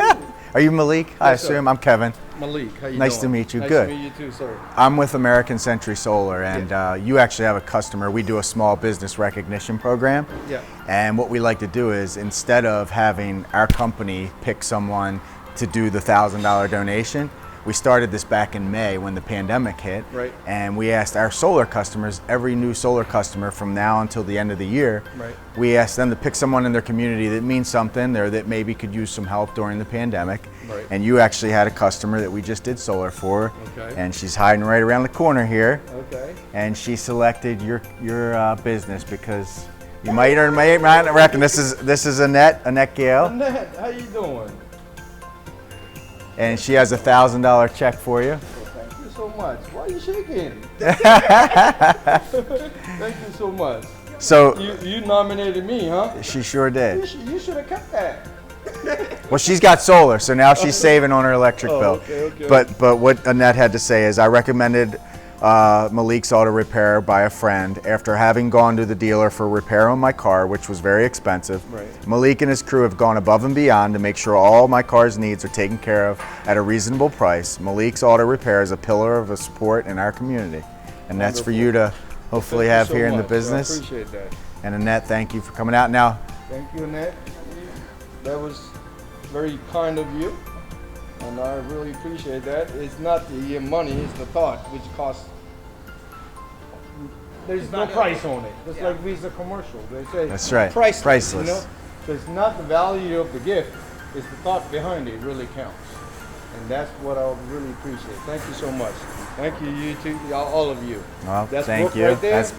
Are you Malik? I assume. Sir. I'm Kevin. Malik, how you Nice doing? to meet you. Nice Good. to meet you too, sir. I'm with American Century Solar, and you actually have a customer. We do a small business recognition program. Yeah. And what we like to do is, instead of having our company pick someone to do the $1,000 donation, we started this back in May when the pandemic hit. Right. And we asked our solar customers, every new solar customer from now until the end of the year, Right. we asked them to pick someone in their community that means something or that maybe could use some help during the pandemic. Right. And you actually had a customer that we just did solar for. Okay. And she's hiding right around the corner here. Okay. And she selected your business because you might or may not reckon this is Annette Gale, Annette, how you doing? and she has a $1,000 check for you. Well, thank you so much. Why are you shaking? Thank you so much. So You nominated me, huh? she sure did. You should have kept that. Well, she's got solar, so now she's saving on her electric bill. Okay. But what Annette had to say is, I recommended Malik's Auto Repair by a friend after having gone to the dealer for repair on my car, which was very expensive. Right. Malik and his crew have gone above and beyond to make sure all my car's needs are taken care of at a reasonable price. Malik's Auto Repair is a pillar of support in our community, and that's for you to hopefully have here in the business. I appreciate that. And Annette, thank you for coming out. Now, Thank you, Annette. That was very kind of you, and I really appreciate that. It's not the money, it's the thought, which costs. There's no price on it. Just like Visa commercial, they say. That's right. Priceless. Priceless. You know? So it's not the value of the gift; it's the thought behind it really counts, and that's what I really appreciate. Thank you so much. Thank you, you two, all of you. well, That's thank book you. right there. That's